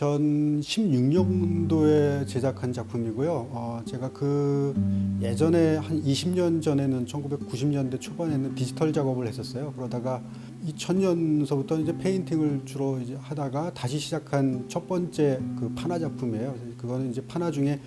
2016년도에 제작한 작품이고요. 제가 그 예전에 한 20년 전에는 1990년대 초반에는 디지털 작업을 했었어요. 그러다가 2000년서부터 이제 페인팅을 주로 이제 하다가 다시 시작한 첫 번째 그 파나 작품이에요. 그거는 이제 파나 중에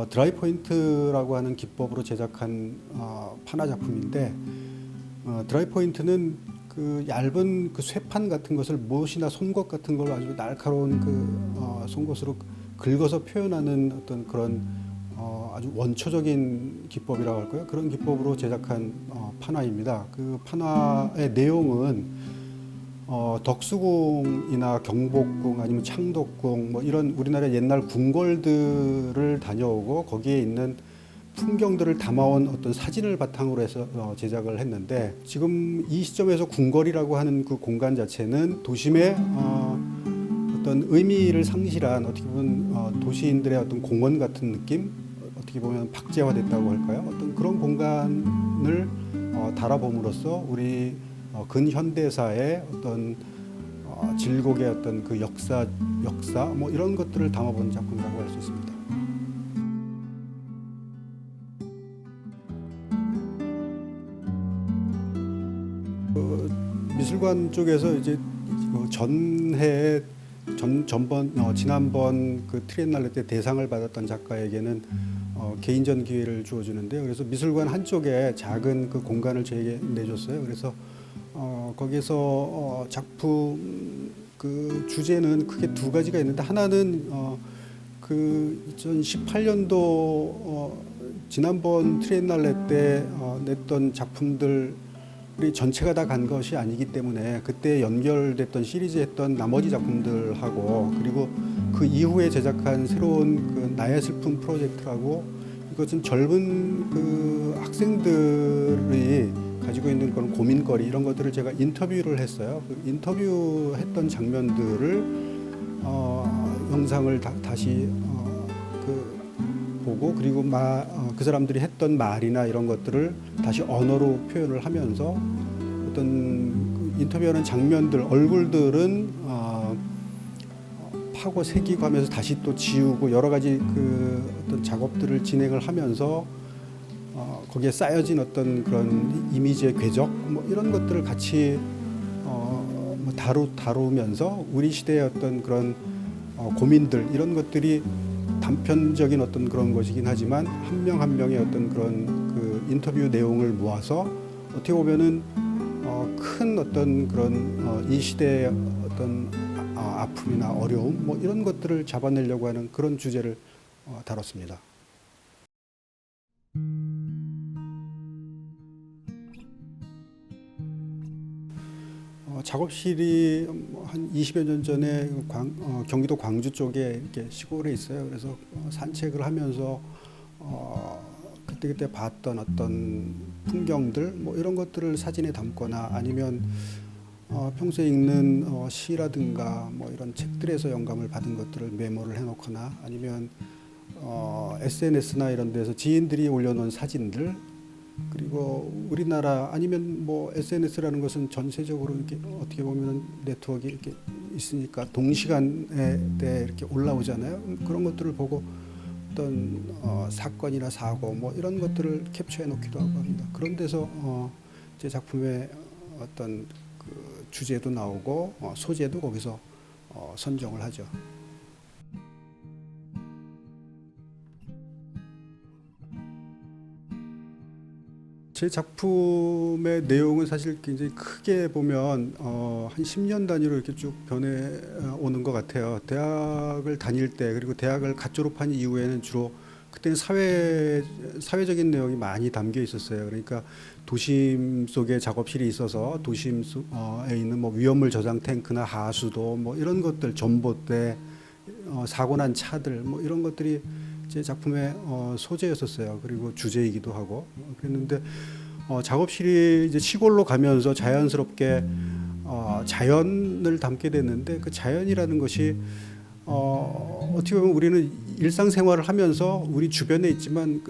드라이 포인트라고 하는 기법으로 제작한 파나 작품인데, 드라이 포인트는 그 얇은 그 쇠판 같은 것을 못이나 솜것 같은 걸 아주 날카로운 그 송곳으로 긁어서 표현하는 어떤 그런 아주 원초적인 기법이라고 할까요? 그런 기법으로 제작한 판화입니다. 그 판화의 내용은 덕수궁이나 경복궁 아니면 창덕궁 뭐 이런 우리나라 옛날 궁궐들을 다녀오고 거기에 있는 풍경들을 담아온 어떤 사진을 바탕으로 해서 제작을 했는데, 지금 이 시점에서 궁궐이라고 하는 그 공간 자체는 도심의 어떤 의미를 상실한, 어떻게 보면 도시인들의 어떤 공원 같은 느낌, 어떻게 보면 박제화됐다고 할까요? 어떤 그런 공간을 달아봄으로써 우리 근현대사의 어떤 질곡의 어떤 그 역사 뭐 이런 것들을 담아본 작품이라고 할 수 있습니다. 미술관 쪽에서 이제 지난번 그 트리엔날레 때 대상을 받았던 작가에게는 개인전 기회를 주어주는데요. 그래서 미술관 한쪽에 작은 그 공간을 저에게 내줬어요. 그래서 거기서 작품 그 주제는 크게 두 가지가 있는데, 하나는 그 2018년도 지난번 트리엔날레 때 냈던 작품들 우리 전체가 다 간 것이 아니기 때문에 그때 연결됐던 시리즈 했던 나머지 작품들하고, 그리고 그 이후에 제작한 새로운 그 나의 슬픔 프로젝트라고, 이것은 젊은 그 학생들이 가지고 있는 그런 고민거리 이런 것들을 제가 인터뷰를 했어요. 그 인터뷰했던 장면들을 영상을 다시 그 보고, 그리고 그 사람들이 했던 말이나 이런 것들을 다시 언어로 표현을 하면서 어떤 그 인터뷰하는 장면들, 얼굴들은 파고 새기고 하면서 다시 또 지우고 여러 가지 그 어떤 작업들을 진행을 하면서 거기에 쌓여진 어떤 그런 이미지의 궤적 뭐 이런 것들을 같이 다루면서 우리 시대의 어떤 그런 고민들 이런 것들이 단편적인 어떤 그런 것이긴 하지만 한 명 한 명의 어떤 그런 그 인터뷰 내용을 모아서 어떻게 보면은 큰 어떤 그런 이 시대의 어떤 아픔이나 어려움 뭐 이런 것들을 잡아내려고 하는 그런 주제를 다뤘습니다. 작업실이 한 20여 년 전에 경기도 광주 쪽에 이렇게 시골에 있어요. 그래서 산책을 하면서 그때 봤던 어떤 풍경들 뭐 이런 것들을 사진에 담거나, 아니면 평소에 읽는 시라든가 뭐 이런 책들에서 영감을 받은 것들을 메모를 해놓거나, 아니면 SNS나 이런 데서 지인들이 올려놓은 사진들, 그리고 우리나라 아니면 뭐 SNS라는 것은 전 세적으로 이렇게 어떻게 보면 네트워크가 이렇게 있으니까 동시간에 이렇게 올라오잖아요. 그런 것들을 보고 어떤 사건이나 사고 뭐 이런 것들을 캡처해 놓기도 하고 합니다. 그런 데서 제 작품의 어떤 그 주제도 나오고 소재도 거기서 선정을 하죠. 제 작품의 내용은 사실 굉장히 크게 보면 한 10년 단위로 이렇게 쭉 변해 오는 것 같아요. 대학을 다닐 때, 그리고 대학을 갓 졸업한 이후에는 주로 그때는 사회적인 내용이 많이 담겨 있었어요. 그러니까 도심 속에 작업실이 있어서 도심에 있는 뭐 위험물 저장 탱크나 하수도 뭐 이런 것들, 전봇대, 사고 난 차들 뭐 이런 것들이 제 작품의 소재였었어요. 그리고 주제이기도 하고 그랬는데, 작업실이 이제 시골로 가면서 자연스럽게 자연을 담게 됐는데, 그 자연이라는 것이 어떻게 보면 우리는 일상생활을 하면서 우리 주변에 있지만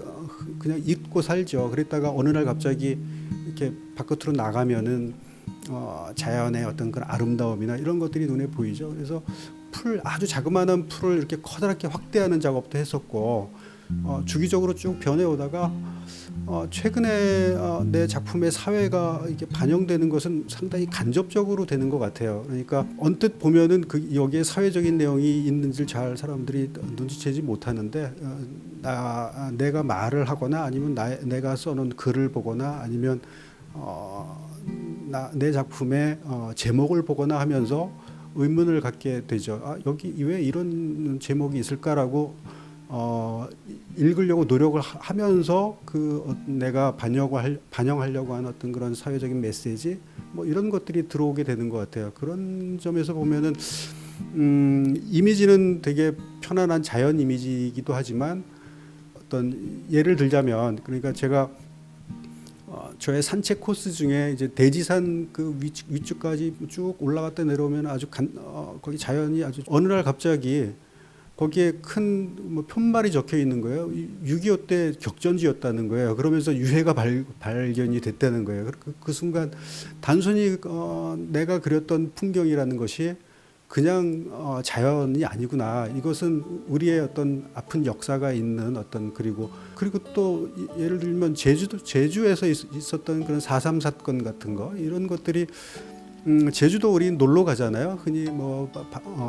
그냥 잊고 살죠. 그랬다가 어느 날 갑자기 이렇게 바깥으로 나가면은 자연의 어떤 그런 아름다움이나 이런 것들이 눈에 보이죠. 그래서 아주 자그마한 풀을 이렇게 커다랗게 확대하는 작업도 했었고 주기적으로 쭉 변해오다가 최근에 내 작품의 사회가 이게 반영되는 것은 상당히 간접적으로 되는 것 같아요. 그러니까 언뜻 보면은 여기에 사회적인 내용이 있는지를 잘 사람들이 눈치채지 못하는데 내가 말을 하거나 아니면 내가 써놓은 글을 보거나 아니면 내 작품의 제목을 보거나 하면서 의문을 갖게 되죠. 여기 왜 이런 제목이 있을까라고 읽으려고 노력을 하면서 내가 반영하려고 하는 어떤 그런 사회적인 메시지 뭐 이런 것들이 들어오게 되는 것 같아요. 그런 점에서 보면은 이미지는 되게 편안한 자연 이미지이기도 하지만 어떤 예를 들자면 그러니까 제가 저의 산책 코스 중에 이제 대지산 그 위쪽까지 쭉 올라갔다 내려오면 아주 거기 자연이 아주 어느 날 갑자기 거기에 큰 뭐 편말이 적혀 있는 거예요. 6.25 때 격전지였다는 거예요. 그러면서 유해가 발견이 됐다는 거예요. 그 순간 단순히 내가 그렸던 풍경이라는 것이 그냥 자연이 아니구나. 이것은 우리의 어떤 아픈 역사가 있는 어떤 그리고 또 예를 들면 제주에서 있었던 그런 4.3 사건 같은 거 이런 것들이 제주도 우리 놀러 가잖아요. 흔히 뭐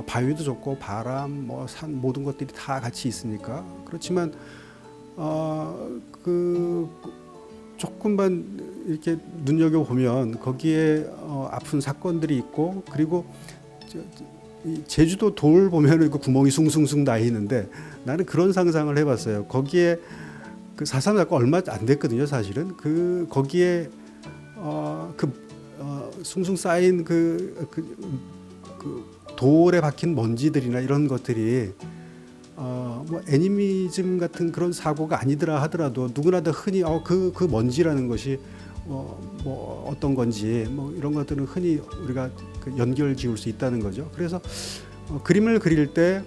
바위도 좋고 바람, 뭐 산 모든 것들이 다 같이 있으니까 그렇지만 조금만 이렇게 눈여겨 보면 거기에 아픈 사건들이 있고 그리고 이 제주도 돌 보면은 그 구멍이 숭숭숭 나 있는데 나는 그런 상상을 해봤어요. 거기에 그 4.3 사건 얼마 안 됐거든요, 사실은. 거기에 숭숭 쌓인 그 돌에 박힌 먼지들이나 이런 것들이 뭐 애니미즘 같은 그런 사고가 아니더라 하더라도 누구나 다 흔히 그 먼지라는 것이 뭐 어떤 건지 뭐 이런 것들은 흔히 우리가 연결 지을 수 있다는 거죠. 그래서 그림을 그릴 때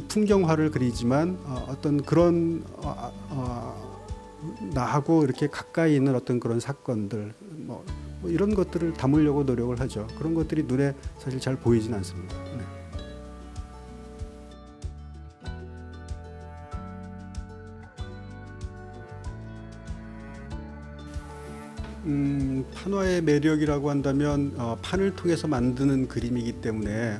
풍경화를 그리지만 어떤 그런 나하고 이렇게 가까이 있는 어떤 그런 사건들 뭐 이런 것들을 담으려고 노력을 하죠. 그런 것들이 눈에 사실 잘 보이진 않습니다. 판화의 매력이라고 한다면 판을 통해서 만드는 그림이기 때문에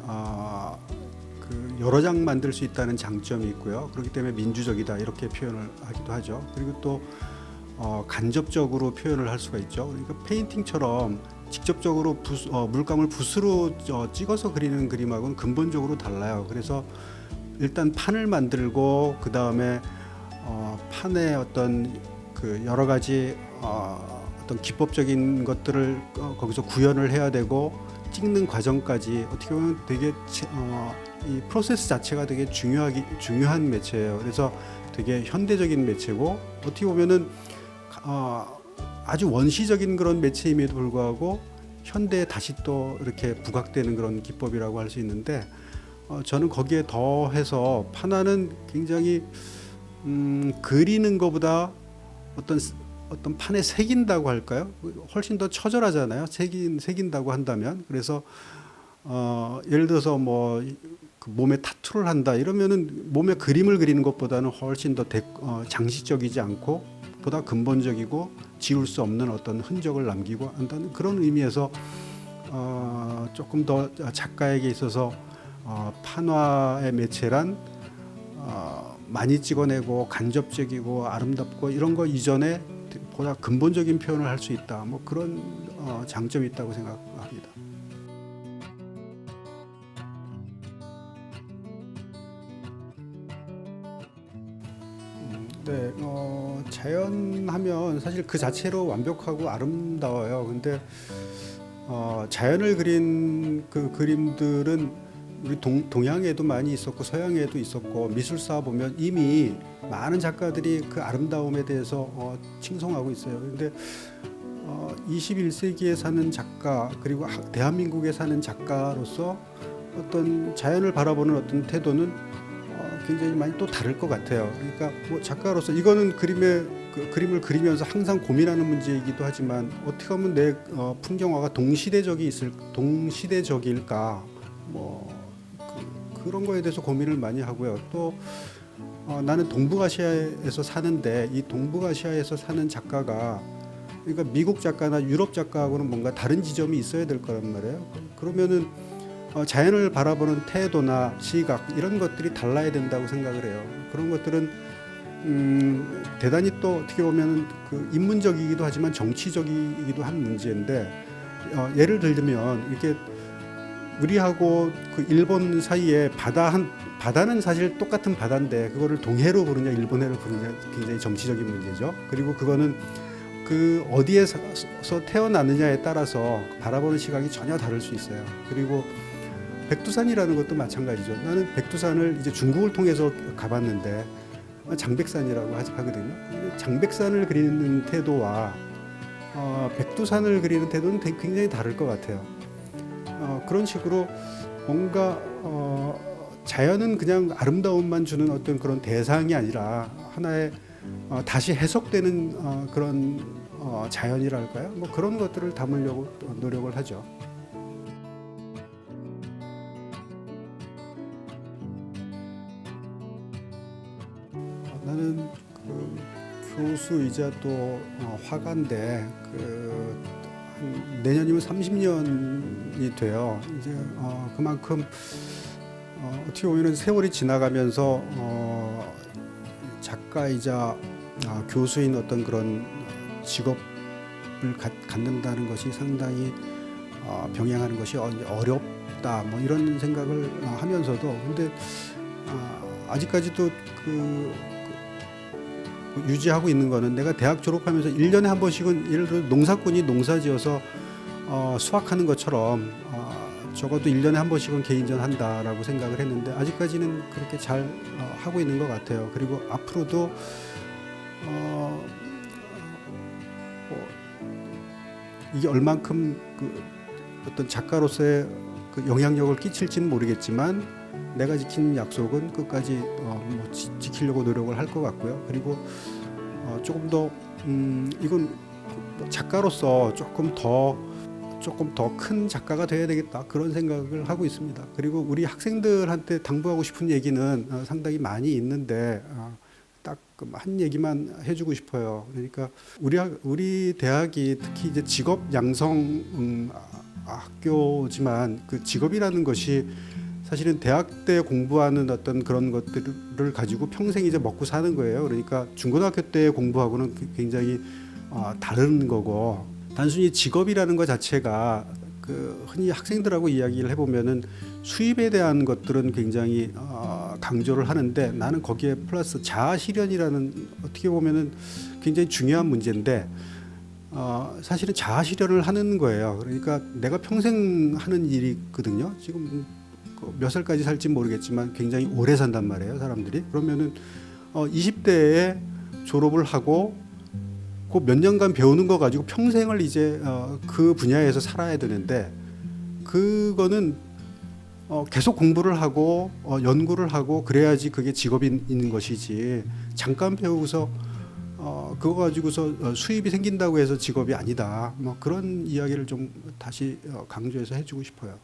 여러 장 만들 수 있다는 장점이 있고요. 그렇기 때문에 민주적이다 이렇게 표현을 하기도 하죠. 그리고 또 간접적으로 표현을 할 수가 있죠. 그러니까 페인팅처럼 직접적으로 물감을 붓으로 찍어서 그리는 그림하고는 근본적으로 달라요. 그래서 일단 판을 만들고 그 다음에 판에 어떤 여러 가지 어떤 기법적인 것들을 거기서 구현을 해야 되고 찍는 과정까지 어떻게 보면 되게 이 프로세스 자체가 되게 중요한 매체예요. 그래서 되게 현대적인 매체고 어떻게 보면은 아주 원시적인 그런 매체임에도 불구하고 현대에 다시 또 이렇게 부각되는 그런 기법이라고 할 수 있는데 저는 거기에 더해서 판화는 굉장히 그리는 것보다 어떤 판에 새긴다고 할까요? 훨씬 더 처절하잖아요. 새긴다고 한다면. 그래서 예를 들어서 뭐 그 몸에 타투를 한다 이러면은 몸에 그림을 그리는 것보다는 훨씬 더 장식적이지 않고 보다 근본적이고 지울 수 없는 어떤 흔적을 남기고 한다는 그런 의미에서 조금 더 작가에게 있어서 판화의 매체란 많이 찍어내고 간접적이고 아름답고 이런 거 이전에 보다 근본적인 표현을 할 수 있다. 뭐 그런 장점이 있다고 생각합니다. 네, 자연하면 사실 그 자체로 완벽하고 아름다워요. 근데 자연을 그린 그 그림들은 우리 동양에도 많이 있었고 서양에도 있었고 미술사 보면 이미 많은 작가들이 그 아름다움에 대해서 칭송하고 있어요. 근데 21세기에 사는 작가 그리고 대한민국에 사는 작가로서 어떤 자연을 바라보는 어떤 태도는 굉장히 많이 또 다를 것 같아요. 그러니까 뭐 작가로서 이거는 그림을 그리면서 항상 고민하는 문제이기도 하지만 어떻게 하면 내 풍경화가 동시대적일까? 뭐 그런 거에 대해서 고민을 많이 하고요. 또 나는 동북아시아에서 사는데 이 동북아시아에서 사는 작가가 그러니까 미국 작가나 유럽 작가하고는 뭔가 다른 지점이 있어야 될 거란 말이에요. 그러면은 자연을 바라보는 태도나 시각 이런 것들이 달라야 된다고 생각을 해요. 그런 것들은 대단히 또 어떻게 보면 그 인문적이기도 하지만 정치적이기도 한 문제인데 예를 들면 이렇게 우리하고 그 일본 사이에 바다는 사실 똑같은 바다인데 그거를 동해로 부르냐 일본해로 부르냐 굉장히 정치적인 문제죠. 그리고 그거는 그 어디에서 태어났느냐에 따라서 바라보는 시각이 전혀 다를 수 있어요. 그리고 백두산이라는 것도 마찬가지죠. 나는 백두산을 이제 중국을 통해서 가봤는데 장백산이라고 하거든요. 장백산을 그리는 태도와 백두산을 그리는 태도는 굉장히 다를 것 같아요. 그런 식으로 뭔가 자연은 그냥 아름다움만 주는 어떤 그런 대상이 아니라 하나의 다시 해석되는 그런 자연이랄까요? 뭐 그런 것들을 담으려고 노력을 하죠. 나는 그 교수이자 또 화가인데 내년이면 30년이 돼요. 이제 그만큼 어떻게 보면 세월이 지나가면서 작가이자 교수인 어떤 그런 직업을 갖는다는 것이 상당히 병행하는 것이 어렵다 뭐 이런 생각을 하면서도 근데 아직까지도 유지하고 있는 거는 내가 대학 졸업하면서 1년에 한 번씩은 예를 들어 농사꾼이 농사지어서 수확하는 것처럼 적어도 1년에 한 번씩은 개인전 한다라고 생각을 했는데 아직까지는 그렇게 잘 하고 있는 것 같아요. 그리고 앞으로도 이게 얼만큼 어떤 작가로서의 그 영향력을 끼칠지는 모르겠지만 내가 지킨 약속은 끝까지 지키려고 노력을 할 것 같고요. 그리고 조금 더 이건 작가로서 조금 더 큰 작가가 돼야 되겠다 그런 생각을 하고 있습니다. 그리고 우리 학생들한테 당부하고 싶은 얘기는 상당히 많이 있는데 딱 한 얘기만 해주고 싶어요. 그러니까 우리 대학이 특히 이제 직업 양성 학교지만 그 직업이라는 것이 사실은 대학 때 공부하는 어떤 그런 것들을 가지고 평생 이제 먹고 사는 거예요. 그러니까 중고등학교 때 공부하고는 굉장히 다른 거고 단순히 직업이라는 것 자체가 흔히 학생들하고 이야기를 해보면은 수입에 대한 것들은 굉장히 강조를 하는데 나는 거기에 플러스 자아 실현이라는 어떻게 보면은 굉장히 중요한 문제인데 사실은 자아 실현을 하는 거예요. 그러니까 내가 평생 하는 일이거든요. 지금 몇 살까지 살지 모르겠지만 굉장히 오래 산단 말이에요, 사람들이. 그러면은 20대에 졸업을 하고 그 몇 년간 배우는 거 가지고 평생을 이제 그 분야에서 살아야 되는데 그거는 계속 공부를 하고 연구를 하고 그래야지 그게 직업이 있는 것이지 잠깐 배우고서 그거 가지고서 수입이 생긴다고 해서 직업이 아니다. 뭐 그런 이야기를 좀 다시 강조해서 해주고 싶어요.